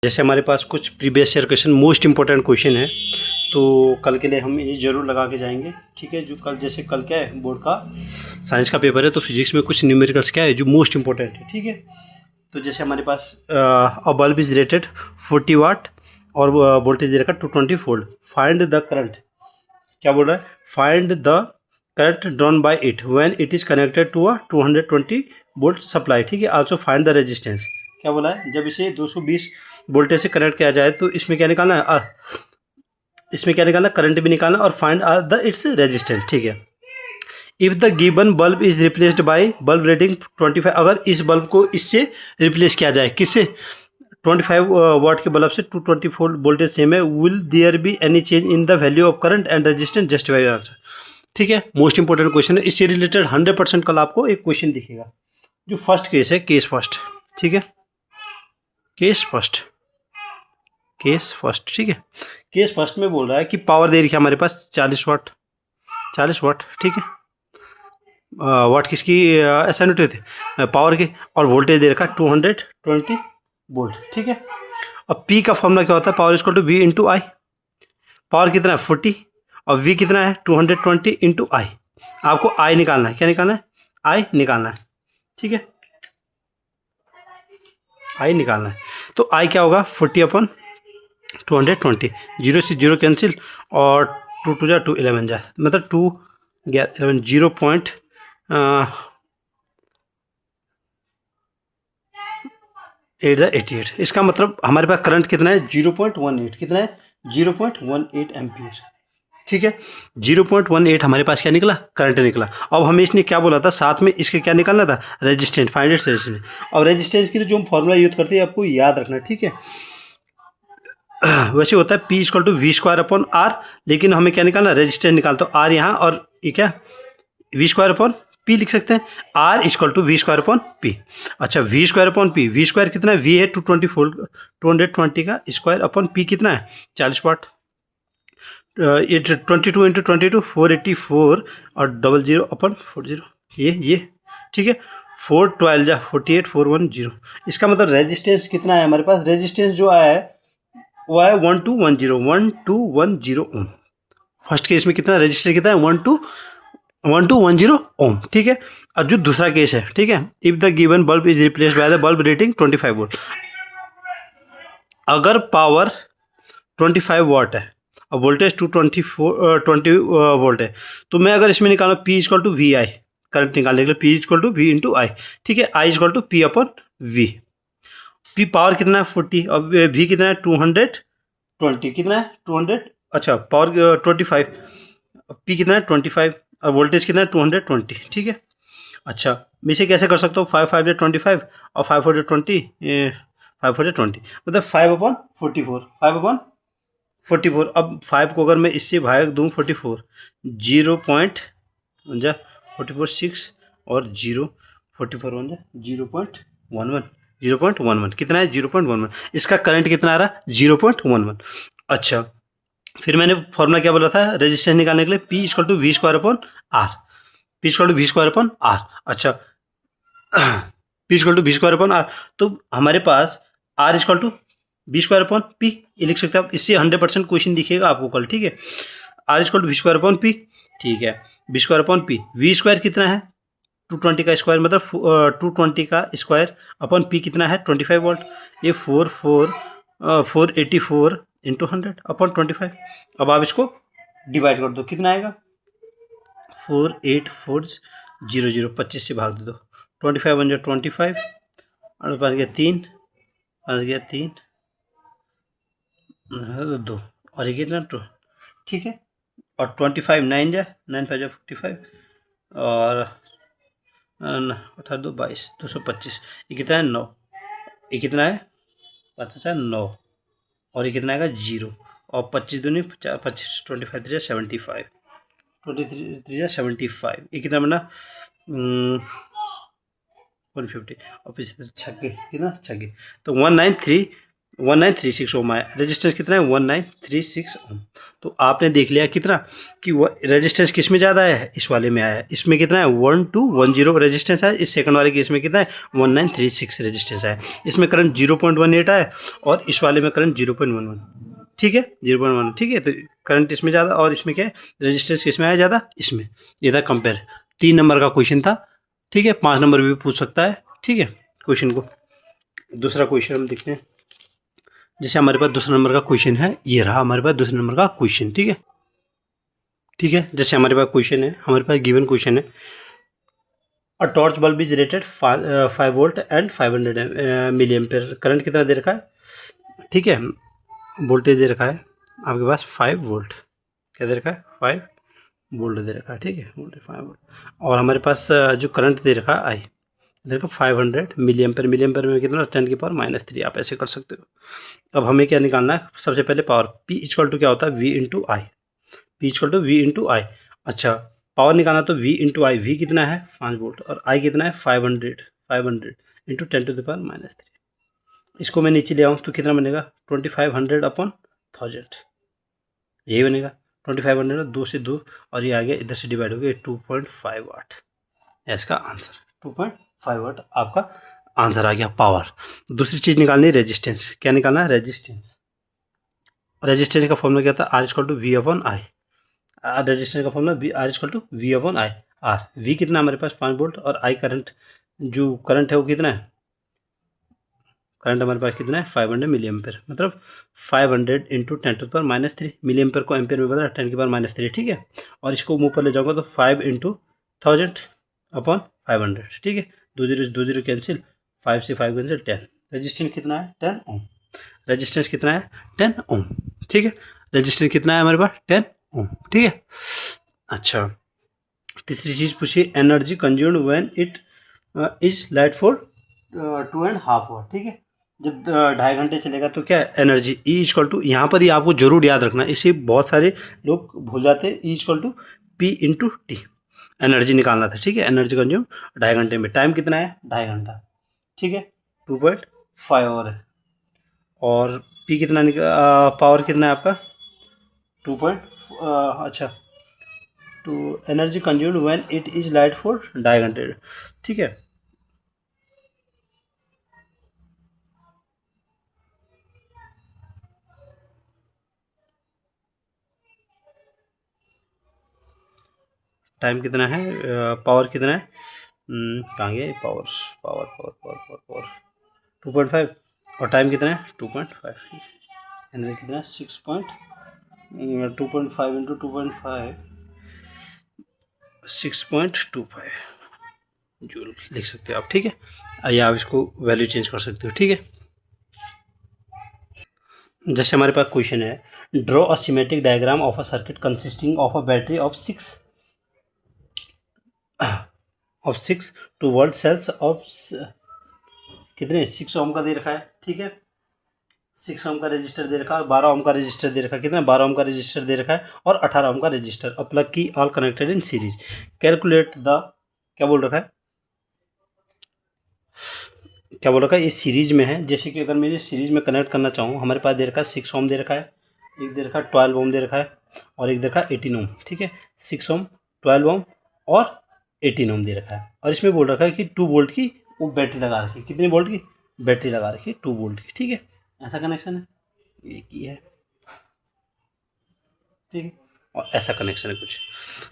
जैसे हमारे पास कुछ previous year question most important question है, तो कल के लिए हम इन्हें ज़रूर लगा के जाएंगे। ठीक है, जो कल जैसे कल क्या है, बोर्ड का साइंस का पेपर है, तो फिजिक्स में कुछ न्यूमेरिकल्स क्या है जो मोस्ट इंपॉर्टेंट है। ठीक है, तो जैसे हमारे पास अ बल्ब इज रेटेड 40 वाट और वोल्टेज दे रखा 220 वोल्ट। फाइंड द करंट, क्या बोल रहा है, find the current drawn by it when it is connected to a 220 volt supply. ठीक है, आल्सो फाइंड द रेजिस्टेंस। क्या बोला है, जब इसे 220 वोल्टेज से कनेक्ट किया जाए तो इसमें क्या निकालना है, इसमें क्या निकालना, करंट भी निकालना और फाइंड द इट्स रेजिस्टेंस। ठीक है, if the given bulb is replaced by bulb rating 25, अगर इस बल्ब को इससे रिप्लेस किया जाए, किससे, 25 वाट के बल्ब से 220 वोल्टेज सेम है, will there be any change in the value of current and resistance, justify answer. ठीक है, मोस्ट इंपॉर्टेंट क्वेश्चन है, इससे रिलेटेड 100% कल आपको एक क्वेश्चन दिखेगा। जो फर्स्ट केस है, केस फर्स्ट। ठीक है, केस फर्स्ट, केस फर्स्ट। ठीक है, केस फर्स्ट में बोल रहा है कि पावर दे रही है हमारे पास 40 वाट, 40 वाट। ठीक है, वाट किसकी, ऐसा नहीं थे पावर की, और वोल्टेज दे रखा 220 वोल्ट। ठीक है, अब पी का फॉर्मूला क्या होता है, power equal to V into I. Power कितना है 40 और वी कितना है 220 इंटू आई। आपको आई निकालना है, क्या निकालना है, आई निकालना है। ठीक है, आई निकालना है, तो आई क्या होगा 40/220, 0 से 0 कैंसिल और 2 2 जा 2 11 जा, मतलब 2 11 0.88। इसका मतलब हमारे पास करंट कितना है 0.18, कितना है 0.18 एम्पियर। ठीक है, 0.18 हमारे पास क्या निकला, करंट निकला। अब हमें इसने क्या बोला था, साथ में इसके क्या निकालना था, रेजिस्टेंस, फाइंड इट्स रेजिस्टेंस। और रेजिस्टेंस के लिए जो हम फॉर्मूला यूज करते हैं आपको याद रखना। ठीक है, वैसे होता है P equal to V square upon R, लेकिन हमें क्या निकालना, रेजिस्टेंस निकालना, तो आर यहाँ और ये क्या, वी स्क्वायर अपॉन पी लिख सकते हैं, R equal to V square upon P. अच्छा, V square upon P, V square कितना है, वी है 220 का स्क्वायर अपॉन पी कितना है 40 वाट। ये 22 इंटू 22 484 और 00 अपॉन 40, ये। ठीक है, 412 जा 48 410। इसका मतलब रेजिस्टेंस कितना है हमारे पास, रेजिस्टेंस जो आया है वो है 1210 ओम। फर्स्ट केस में कितना रजिस्टर कितना है 1210 ओम। ठीक है, अब जो दूसरा केस है, ठीक है, if the given bulb is replaced by the bulb rating 25 volt. अगर पावर 25 वाट है और वोल्टेज 20 वोल्ट है, तो मैं अगर इसमें निकालूँ P equal to V I, current निकालने के लिए P equal to V into I. ठीक है, I equal to P upon V. P power कितना है 40 और V कितना है 220, कितना है 200, अच्छा पावर 25, P कितना है 25 और वोल्टेज कितना है 220। ठीक है, अच्छा मैं इसे कैसे कर सकता हूँ, 5 5 25 और 5 4 20, 5 4 20 मतलब 5/44, 5/44। अब 5 को अगर मैं इससे भाग दूँ 44, 0.44 और 0.44 0.11 कितना है 0.11। इसका करंट कितना आ रहा है 0.11। अच्छा, फिर मैंने फॉर्मूला क्या बोला था रेजिस्टेंस निकालने के लिए, P equal to V square upon R, P equal to V square upon R. अच्छा P equal to V square upon R, तो हमारे पास R equal to V square upon P, ये लिख सकते हैं आप, इससे 100% क्वेश्चन दिखेगा आपको कल। ठीक है, R equal to V square upon P. ठीक है, V square upon P, V square कितना है 220 का स्क्वायर, मतलब 220 का स्क्वायर अपॉन पी कितना है 25 वोल्ट, ये 484 इंटू 100 अपॉन 25। अब आप इसको डिवाइड कर दो, कितना आएगा 48400, 25 से भाग दे दो, 25 1 जो 25 और पास गया 3, पास गया 3 2 और ये कितना 2। ठीक है, और 25 9 जा 9 5 45 और 18 2 22 225, ये कितना है 9, ये कितना है 5 9 और ये कितना आएगा 0 और 25 दूनी 25 25 3 75 23 3 75, ये कितना बना 150 और पीछे छक्के कितना छक्के, तो 193 1936 ओम आया। रेजिस्टेंस कितना है 1936 ओम। तो आपने देख लिया कितना कि रेजिस्टेंस किस में ज़्यादा है, इस वाले में आया है। इसमें कितना है 1210 रेजिस्टेंस है, इस सेकंड वाले केस में कितना है 1936 रेजिस्टेंस है। इसमें करंट 0.18 है और इस वाले में करंट 0.11, ठीक है 0.1, ठीक है। तो करंट इसमें ज़्यादा और इसमें क्या है रेजिस्टेंस किस में आया ज़्यादा, इसमें। ये था कंपेयर। 3 नंबर का क्वेश्चन था, ठीक है। 5 नंबर भी पूछ सकता है, ठीक है। क्वेश्चन को दूसरा क्वेश्चन हम देखते हैं। जैसे हमारे पास दूसरा नंबर का क्वेश्चन है, ये रहा हमारे पास दूसरे नंबर का क्वेश्चन, ठीक है। ठीक है, जैसे हमारे पास क्वेश्चन है, हमारे पास गिवन क्वेश्चन है, a torch bulb is rated 5 volt and 500 milliampere. Current कितना दे रखा है, ठीक है। वोल्टेज दे रखा है आपके पास 5 वोल्ट, क्या दे रखा है 5 वोल्ट दे रखा है, ठीक है। Voltage 5 volt. और हमारे पास जो करंट दे रखा है आई देखो 500 मिली एम्पेयर। मिली एम्पेयर में कितना 10⁻³ आप ऐसे कर सकते हो। अब हमें क्या निकालना है, सबसे पहले पावर P इक्वल टू क्या होता है V into I. P equal to V into I. अच्छा, पावर निकालना तो V इंटू आई। V कितना है 5 वोल्ट और I कितना है 500 इंटू 10⁻³ इसको मैं नीचे ले आऊँ तो कितना बनेगा 2500/1000, यही बनेगा 2500 2 से 2 और ये आ गया इधर से डिवाइड हो गया 2.5 वाट। इसका आंसर 2.5 वाट आपका आंसर आ गया पावर। दूसरी चीज निकालनी है रेजिस्टेंस। क्या निकालना है रेजिस्टेंस। रेजिस्टेंस का फॉर्मूला क्या था R equal to V/I। Resistance का formula R equal to V/I। R V कितना हमारे पास 5 वोल्ट और I करंट, जो करंट है वो कितना है, करंट हमारे पास कितना है 500 मिली एम्पेयर, मतलब 500 इंटू 10⁻³ मिली एम्पेयर को एम्पेयर में बदला 10⁻³, ठीक है। और इसको मुँह पर ले जाऊंगा तो 5 इंटू 1000/500, ठीक है। 2 0 कैंसिल, 5 से 5 कैंसिल 10। रेजिस्टेंस कितना है 10 ओम। रेजिस्टेंस कितना है 10 ओम, ठीक है। रेजिस्टेंस कितना है हमारे पास 10 ओम, ठीक है। अच्छा, तीसरी चीज पूछिए, energy consumed when it is light for 2.5 hour, ठीक है। जब 2.5 घंटे चलेगा तो क्या एनर्जी E इक्वल टू, यहाँ पर ही आपको जरूर याद रखना, इसे बहुत सारे लोग भूल जाते हैं। E equal to P into T, energy निकालना था, ठीक है। एनर्जी कंज्यूम 2.5 घंटे में, टाइम कितना है 2.5 घंटा, ठीक है। 2.5 आवर है। और P कितना पावर कितना है आपका 2. अच्छा, तो energy consumed when it is light for 2.5 घंटे, ठीक है। टाइम कितना है, पावर कितना है, कहाँ गया power, power power power power power 2.5 और टाइम कितना है 2.5। एनर्जी कितना है 2.5 इंटू 2.5 6.25 जूल लिख सकते हो आप, ठीक है। या आप इसको वैल्यू चेंज कर सकते हो, ठीक है। जैसे हमारे पास क्वेश्चन है, draw a symmetric diagram of a circuit consisting of a battery of 6 2 volt cells of कितने 6 ओम का दे रखा है, ठीक है। 6 ओम का रजिस्टर दे रखा है, 12 ओम का रजिस्टर दे रखा है, कितना 12 ओम का रजिस्टर दे रखा है और 18 ओम का रजिस्टर। अ प्लग की all connected in series, calculate the, क्या बोल रखा है, क्या बोल रखा है, ये सीरीज में है। जैसे कि अगर मैं ये सीरीज में कनेक्ट करना चाहूँ, हमारे पास दे रखा है 6 ओम दे रखा है, एक दे रखा है 12 ओम दे रखा है और एक दे रखा है 18 ओम, ठीक है। 6 ओम 12 ओम और 18 ओम दे रखा है। और इसमें बोल रखा है कि 2 वोल्ट की वो बैटरी लगा रखी है, कितनी वोल्ट की बैटरी लगा रखी है 2 वोल्ट की, ठीक है। ऐसा कनेक्शन है, एक ही है, ठीक है। और ऐसा कनेक्शन है कुछ।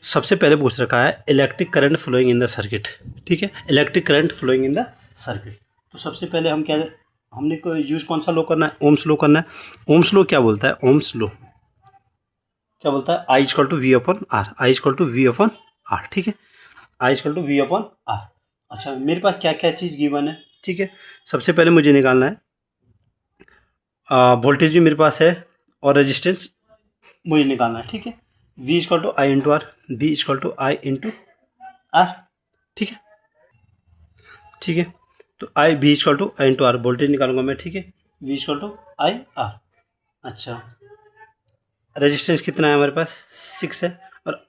सबसे पहले पूछ रखा है electric current flowing in the circuit, ठीक है। Electric current flowing in the circuit, तो सबसे पहले हम क्या, हमने को यूज कौन सा लो करना है, ओम्स लो करना है। ओम्स लो क्या बोलता है, ओम्स लो क्या बोलता है, I equal to V upon R, I equal to V upon R, ठीक है। I equal to V upon R. अच्छा, मेरे पास क्या क्या चीज़ गिवन है, ठीक है। सबसे पहले मुझे निकालना है वोल्टेज भी मेरे पास है और रेजिस्टेंस मुझे निकालना है, ठीक है। V equal to I into R, V equal to I into R, ठीक है, ठीक है। तो I V equal to I into R voltage निकालूंगा मैं, ठीक है। V equal to I R. अच्छा, रेजिस्टेंस कितना है हमारे पास 6 है और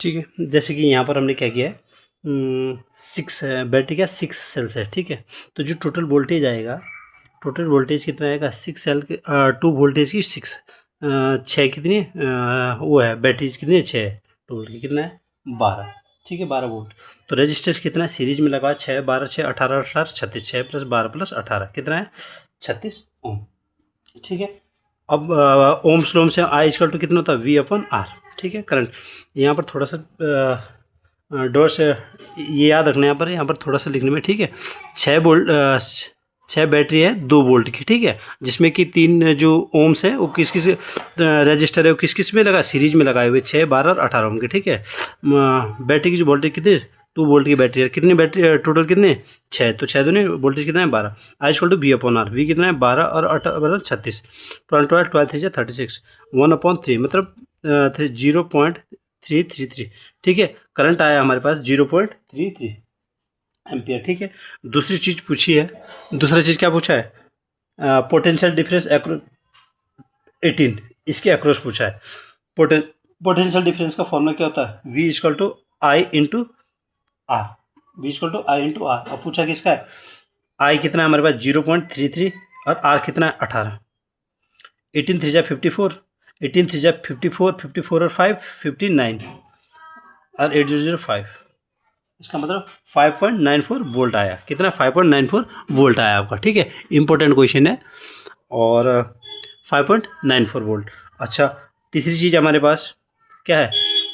ठीक है। जैसे कि यहाँ पर हमने क्या किया है, 6 बैटरी का 6 सेल्स है, ठीक है। तो जो टोटल वोल्टेज आएगा, टोटल वोल्टेज कितना आएगा 6 सेल के 2 वोल्टेज की 6 6 कितनी वो है बैटरीज कितनी है 6 टोटल की कितना है 12, ठीक है 12 वोल्ट। तो रेजिस्टेंस कितना है सीरीज में लगा 6 12 6 18 18 36 6 + 12 + 18 कितना है 36 ओम, ठीक है। अब ओम्स लॉ से I = कितना होता है V/R, ठीक है। करंट यहाँ पर थोड़ा सा डॉट से ये याद रखना यहाँ पर थोड़ा सा लिखने में, ठीक है। 6 बैटरी है 2 वोल्ट की, ठीक है, जिसमें कि 3 जो ओम्स है वो किस किस रजिस्टर है वो किस किस में लगा सीरीज में लगाए हुए 6 12 और 18 ओम के, ठीक है। बैटरी की जो वोल्टेज कितनी 2 वोल्ट की बैटरी है, कितनी बैटरी टोटल कितने 6, तो 6 दूनी वोल्टेज कितना है 12। I = V/R, V कितना है 12 और 18 36 12 12 12 3 36 1/3 मतलब 0.333, ठीक है। करंट आया हमारे पास 0.33 एम्पियर, ठीक है। दूसरी चीज़ पूछी है, दूसरा चीज़ क्या पूछा है पोटेंशियल डिफरेंस 18 इसके अक्रॉस पूछा है। पोटेंशियल डिफरेंस का फॉर्मूला क्या होता है V = I × R, V = I × R। अब पूछा किसका है I कितना है हमारे पास 0.33 और R कितना है 18, 18 3 × 54 18 3 × 54 54 और 5 59 और 8005, इसका मतलब 5.94 वोल्ट आया, कितना 5.94 वोल्ट आया आपका, ठीक है। इंपॉर्टेंट क्वेश्चन है और 5.94 वोल्ट। अच्छा तीसरी चीज़ हमारे पास क्या है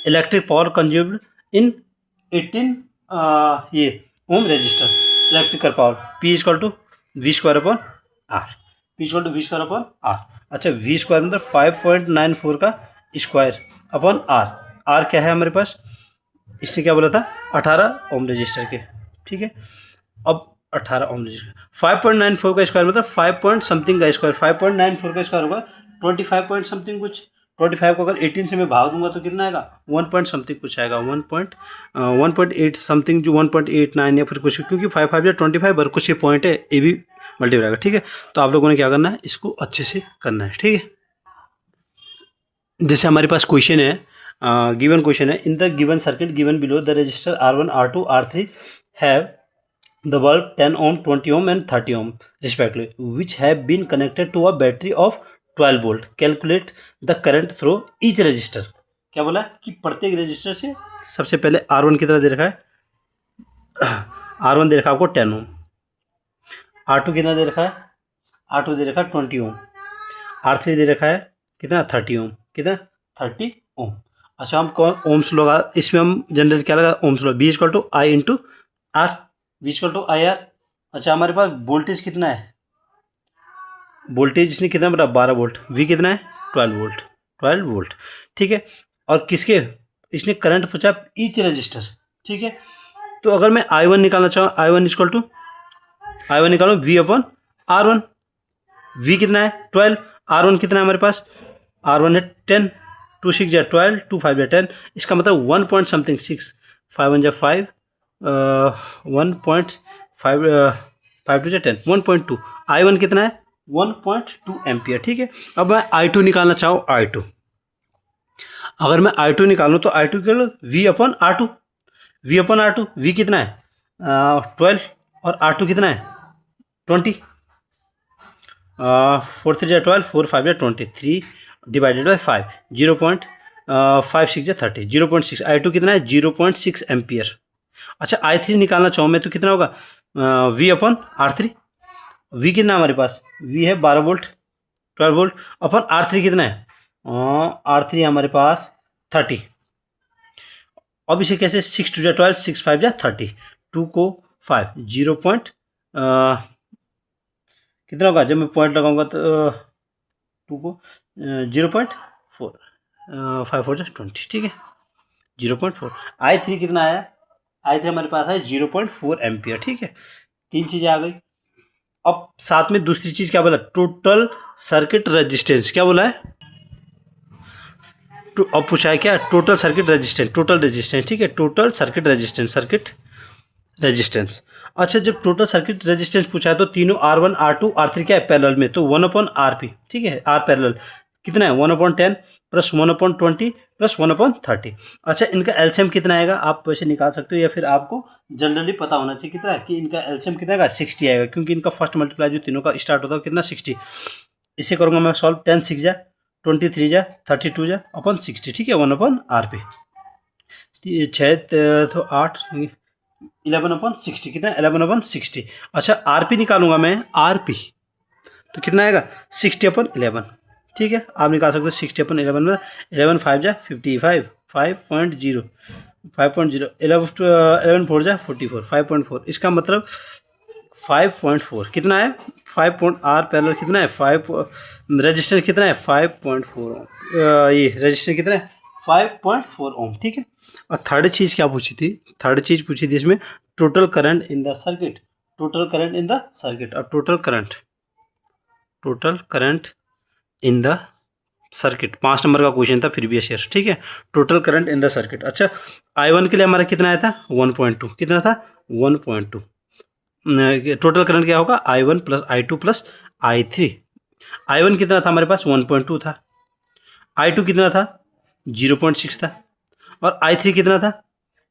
इलेक्ट्रिक पावर कंज्यूम्ड इन 18 ये ohm resistor electrical power P = V² R, P = V² R। अच्छा V² मतलब 5.94 का स्क्वायर अपॉन R, R क्या है हमारे पास इससे क्या बोला था 18 ओम रजिस्टर के, ठीक है। अब 18 ओम रजिस्टर 5.94 का स्क्वायर मतलब 5 पॉइंट समथिंग का स्क्वायर, 5.94 का स्क्वायर होगा 25 पॉइंट समथिंग कुछ, 25 को अगर 18 से मैं भाग दूंगा तो कितना आएगा 1 पॉइंट समथिंग कुछ आएगा 1.8 समथिंग जो 1.89 या फिर कुछ, क्योंकि 5 5 या 25 और कुछ ये पॉइंट है ये भी मल्टीप्लाई आएगा, ठीक है। तो आप लोगों ने क्या करना है इसको अच्छे से करना है, ठीक है। जैसे हमारे पास क्वेश्चन है गिवन क्वेश्चन है in the given circuit given below the register R1 R2 R3 have the bulb 10 ohm 20 ohm and 30 ohm respectively which have been connected to a battery of 12 volt calculate the current through each register। क्या बोला कि प्रत्येक register से सबसे पहले R1 कितना दे रखा है R1 दे रखा है आपको 10 ohm, R2 कितना दे रखा है R2 दे रखा है 20 ohm, R3 दे रखा है कितना 30 ohm, कितना 30 ohm। अच्छा हम कौन ओम्स लगा इसमें हम जनरल क्या लगा ओम्स लगा V = I × R, V = IR। अच्छा हमारे पास वोल्टेज कितना है वोल्टेज इसने कितना बता 12 वोल्ट, V कितना है 12 वोल्ट, ठीक है। और किसके इसने करंट पूछा ईच रजिस्टर, ठीक है। तो अगर मैं I1 निकालना चाहूँ I1 निकालो V/R1, V कितना है 12, R1 कितना है हमारे पास R1 है 10, 2 6 × 12 2 5 × 10, इसका मतलब 1 पॉइंट समथिंग 6 5 1 × 5 1.5 5 2 × 10 1.2, I1 कितना है 1.2 एम्पियर, ठीक है। अब मैं I2 निकालना चाहूँ I2, अगर मैं I2 निकालूँ तो I2 के V/R2 V कितना है 12 और R2 कितना है 20 4 3 × 12 4 5 × 20 3 / 5 0.56 × 30 0.6, I2 कितना है 0.6 एम्पियर। अच्छा I3 निकालना चाहूँ मैं तो कितना होगा V/R3, V कितना है हमारे पास V है 12 वोल्ट 12 वोल्ट अपन R3 कितना है R3 हमारे पास 30। अब इसे कैसे 6 2 × 12 6 5 × 30 2 को 5 0 पॉइंट कितना होगा जब मैं पॉइंट लगाऊंगा तो 2 को 0.4 5 4 × 20, ठीक है 0.4। I3 कितना आया I3 हमारे पास है 0.4 एम्पियर, ठीक है। 3 चीज़ें आ गई। अब साथ में दूसरी चीज़ क्या बोला टोटल सर्किट रेजिस्टेंस, क्या बोला है अब पूछा है क्या टोटल सर्किट रेजिस्टेंस ठीक है टोटल सर्किट रेजिस्टेंस। अच्छा जब टोटल सर्किट रेजिस्टेंस पूछा है तो तीनों R1 R2 R3 क्या है पैरेलल में तो 1/RP, ठीक है R पैरेलल कितना है 1/10 प्लस 1/20 प्लस 1/30। अच्छा, इनका एलसीएम कितना आएगा आप वैसे निकाल सकते हो, या फिर आपको जनरली पता होना चाहिए कितना है कि इनका एलसीएम कितना आएगा 60 आएगा, क्योंकि इनका फर्स्ट मल्टीप्लाई जो तीनों का स्टार्ट होता है कितना 60। इसे करूँगा मैं सॉल्व, 10 6 जा 23 जा 32 जा अपन 60, ठीक है 1/RP। 6 तो 8 11/60 कितना 11/60। अच्छा आरपी निकालूंगा मैं, आरपी तो कितना आएगा 60/11, ठीक है आप निकाल सकते हो 60/11 में 11 5 जा 55 5.0 5.0 11 4 जा 44 5.4, इसका मतलब 5.4 कितना है 5 आर पैरेलल कितना है 5 रजिस्टेंस कितना है 5.4 ये रजिस्टेंस कितना है 5.4 ओम, ठीक है। और थर्ड चीज़ क्या पूछी थी, थर्ड चीज़ पूछी थी इसमें total current in the circuit, total current in the circuit. और total current in the circuit 5 number का क्वेश्चन था प्रीवियस ईयर, ठीक है total current in the circuit. अच्छा I1 के लिए हमारा कितना आया था 1.2, कितना था 1.2। टोटल करंट क्या होगा I1 plus I2 plus I3। I1 कितना था हमारे पास 1.2 था, I2 कितना था 0.6 था, और I3 कितना था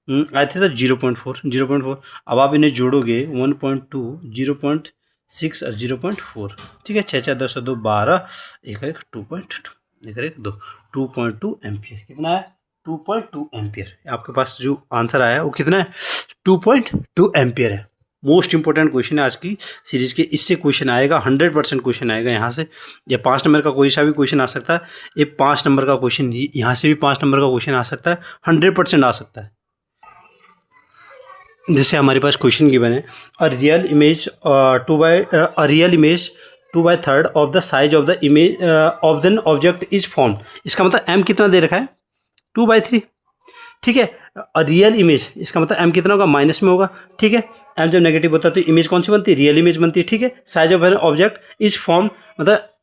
I3 था 0.4। अब आप इन्हें जोड़ोगे 1.2 0.6 और 0.4, ठीक है 6 6 10 2 12 1 1 2.2 1 1 2 2.2 एम्पियर, कितना है 2.2 एम्पियर। आपके पास जो आंसर आया है वो कितना है 2.2 एम्पियर है। मोस्ट इंपॉर्टेंट क्वेश्चन है आज की सीरीज के, इससे क्वेश्चन आएगा 100% क्वेश्चन आएगा यहाँ से। ये 5 नंबर का कोई सा भी क्वेश्चन आ सकता है, ये 5 नंबर का क्वेश्चन यहाँ से भी 5 नंबर का क्वेश्चन आ सकता है, 100% आ सकता है। जैसे हमारे पास क्वेश्चन गिवन है a real image 2/3 of the size of the image of the object is form. इसका मतलब m कितना दे रखा है 2/3, ठीक है। रियल इमेज इसका मतलब m कितना होगा माइनस में होगा, ठीक है। m जब नेगेटिव होता है तो इमेज कौन सी बनती है रियल इमेज बनती है, ठीक है। Size of an object is form मतलब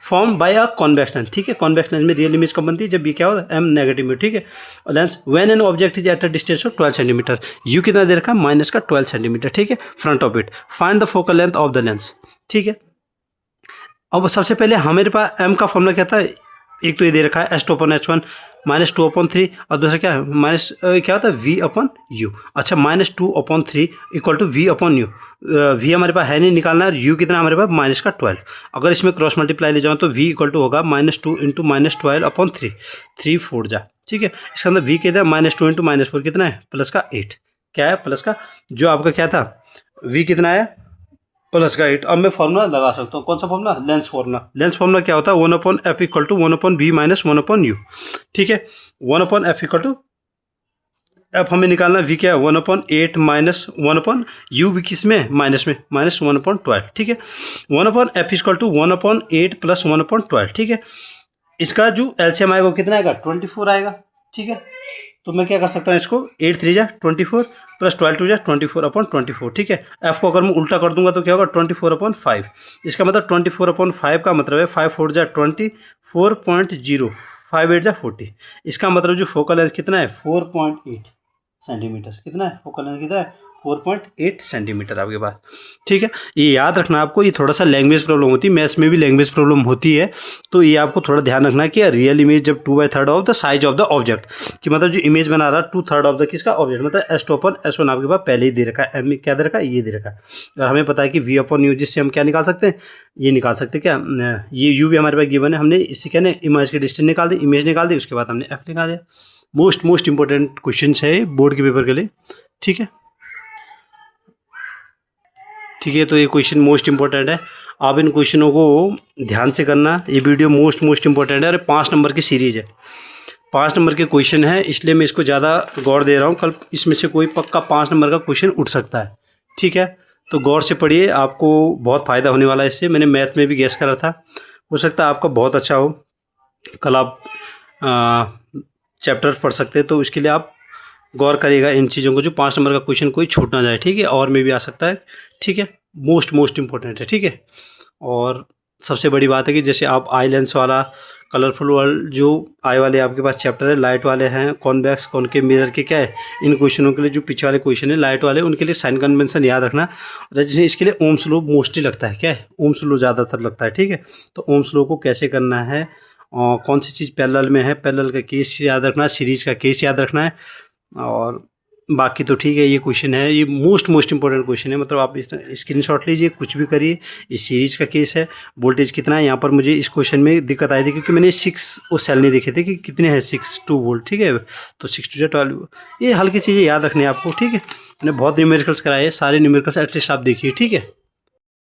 form by a convex lens, ठीक है। कॉन्वेक्स लेंस में रियल इमेज कब बनती है जब ये क्या होता है m नेगेटिव में, ठीक है। और lens when an object is at a distance of 12 centimetre, u कितना दे रखा है माइनस का 12 सेंटीमीटर, ठीक है front of it. Find the focal length of the lens, ठीक है। अब सबसे पहले हमारे पास m का फॉर्मूला क्या था, एक तो ये दे रखा है S2/H1 -2/3 और दूसरा क्या है माइनस क्या होता है V/U। अच्छा -2/3 इक्वल टू V/U। V हमारे पास है नहीं निकालना है, U कितना हमारे पास माइनस का 12। अगर इसमें क्रॉस मल्टीप्लाई ले जाऊँ तो V इक्वल टू होगा -2 इंटू -12/3 3 4 जा, ठीक है। इसके अंदर V कितना है -2 इंटू -4 कितना है प्लस का 8, क्या है प्लस का जो आपका क्या था V कितना है प्लस का 8। अब मैं फॉर्मूला लगा सकता हूँ, कौन सा formula lens formula. Lens formula क्या होता है 1/f equal to 1/b minus 1/u, ठीक है। 1/f इक्वल टू f हमें निकालना v क्या है 1/8 माइनस 1/u भी किस में माइनस में माइनस 1/12, ठीक है। 1/f इक्वल टू 1/8 प्लस 1/12, ठीक है। इसका जो एलसीएम आएगा वो कितना आएगा 24 आएगा, ठीक है। तो मैं क्या कर सकता हूँ इसको 8 3 जा 24 प्लस 12 2 जा 24/24, ठीक है। f को अगर मैं उल्टा कर दूंगा तो क्या होगा 24/5। इसका मतलब 24/5 का मतलब है 5 4 जा 20 4.0 5 8 जा 40। इसका मतलब जो फोकल लेंथ कितना है 4.8 सेंटीमीटर, कितना है फोकल लेंथ कितना है 4.8 सेंटीमीटर आपके पास, ठीक है। ये याद रखना आपको, ये थोड़ा सा लैंग्वेज प्रॉब्लम होती है, मैथ्स में भी लैंग्वेज प्रॉब्लम होती है, तो ये आपको थोड़ा ध्यान रखना है कि रियल इमेज जब 2/3 of the size of the object कि मतलब जो इमेज बना रहा है 2/3 ऑफ द किसका ऑब्जेक्ट मतलब S2/S1 आपके पास पहले ही दे रखा है, M क्या दे रखा है ये दे रखा है। अगर हमें पता है कि V/U जिससे हम क्या निकाल सकते हैं ये निकाल सकते हैं क्या ये U भी हमारे पास गिवन है, हमने इससे क्या ना इमेज की डिस्टेंस निकाल दी, इमेज निकाल दी, उसके बाद हमने F निकाल दिया। मोस्ट इंपॉर्टेंट क्वेश्चन है बोर्ड के पेपर के लिए, ठीक है। ठीक है तो ये क्वेश्चन मोस्ट इंपॉर्टेंट है, आप इन क्वेश्चनों को ध्यान से करना। ये वीडियो मोस्ट इंपॉर्टेंट है और 5 नंबर की सीरीज है, 5 नंबर के क्वेश्चन है इसलिए मैं इसको ज़्यादा गौर दे रहा हूँ। कल इसमें से कोई पक्का 5 नंबर का क्वेश्चन उठ सकता है, ठीक है। तो गौर से पढ़िए, आपको बहुत फ़ायदा होने वाला है इससे। मैंने मैथ में भी गैस करा था, हो सकता है आपका बहुत अच्छा हो, कल आप चैप्टर पढ़ सकते हैं, तो उसके लिए आप गौर करिएगा इन चीज़ों को, जो 5 नंबर का क्वेश्चन कोई छूट ना जाए, ठीक है। और में भी आ सकता है, ठीक है। मोस्ट इंपॉर्टेंट है, ठीक है। और सबसे बड़ी बात है कि जैसे आप आई लेंस वाला कलरफुल वाले जो आए वाले आपके पास चैप्टर है, लाइट वाले हैं, कॉन्वेक्स कॉनकेव मिरर के क्या है, इन क्वेश्चनों के लिए जो पीछे वाले क्वेश्चन है लाइट वाले, उनके लिए साइन कन्वेंशन याद रखना। जैसे इसके लिए ओम्स लॉ मोस्टली लगता है, क्या है, ओम्स लॉ ज़्यादातर लगता है, ठीक है। तो ओम्स लॉ को कैसे करना है, कौन सी चीज़ पैरेलल में है, पैरेलल का केस याद रखना है, सीरीज का केस याद रखना है, और बाकी तो ठीक है। ये क्वेश्चन है, ये मोस्ट इंपॉर्टेंट क्वेश्चन है, मतलब आप इस स्क्रीनशॉट लीजिए, कुछ भी करिए। इस सीरीज का केस है, वोल्टेज कितना है। यहाँ पर मुझे इस क्वेश्चन में दिक्कत आई थी क्योंकि मैंने 6 वो सेल नहीं देखे थे कि कितने हैं, 2 वोल्ट, ठीक है। तो 6 to 12, ये हल्की चीज़ें याद रखनी है आपको, ठीक है। मैंने बहुत न्यूमेरिकल्स कराए हैं, सारे न्यूमेरिकल्स एटलीस्ट आप देखिए, ठीक है।